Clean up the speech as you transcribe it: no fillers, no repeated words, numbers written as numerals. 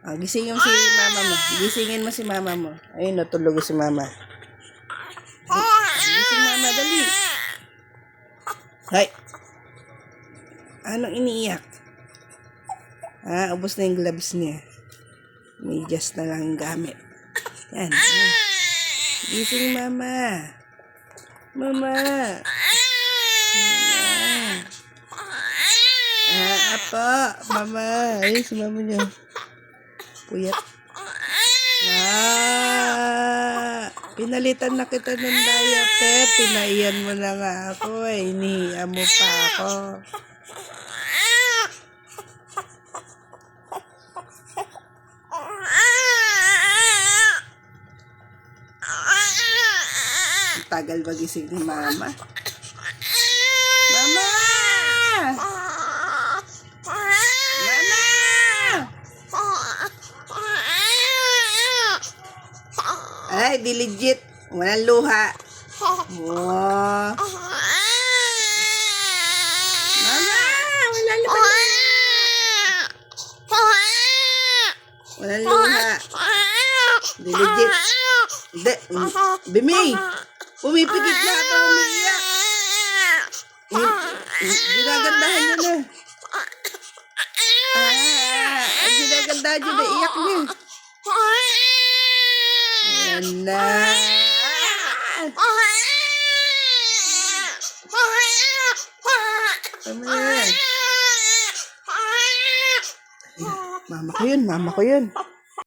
Gisingin mo si mama mo. Gisingin mo si mama mo. Ayun, natulog si mama. Gising mama, dali. Hay. Anong iniiyak? Ubos na yung gloves niya. Medyas na lang gamit. Yan. Gising mama. Mama. Apo. Mama. Ayun si mama niya. Puyat. Pinalitan na kita ng diaper. Pinaiyan mo na nga ako. Inihiya mo pa ako. Tagal magising ni mama. Mama! Mama! Ay, di legit. Walang luha. Wow. Mama! Walang luha. Walang luha. Di legit. Hindi. Bimi! Pumipigit na ito, umiiyak. Ginagandahan niya na. Ginagandahan niya na, iyak niya. Ayan na. Mama ko yun, mama ko yun.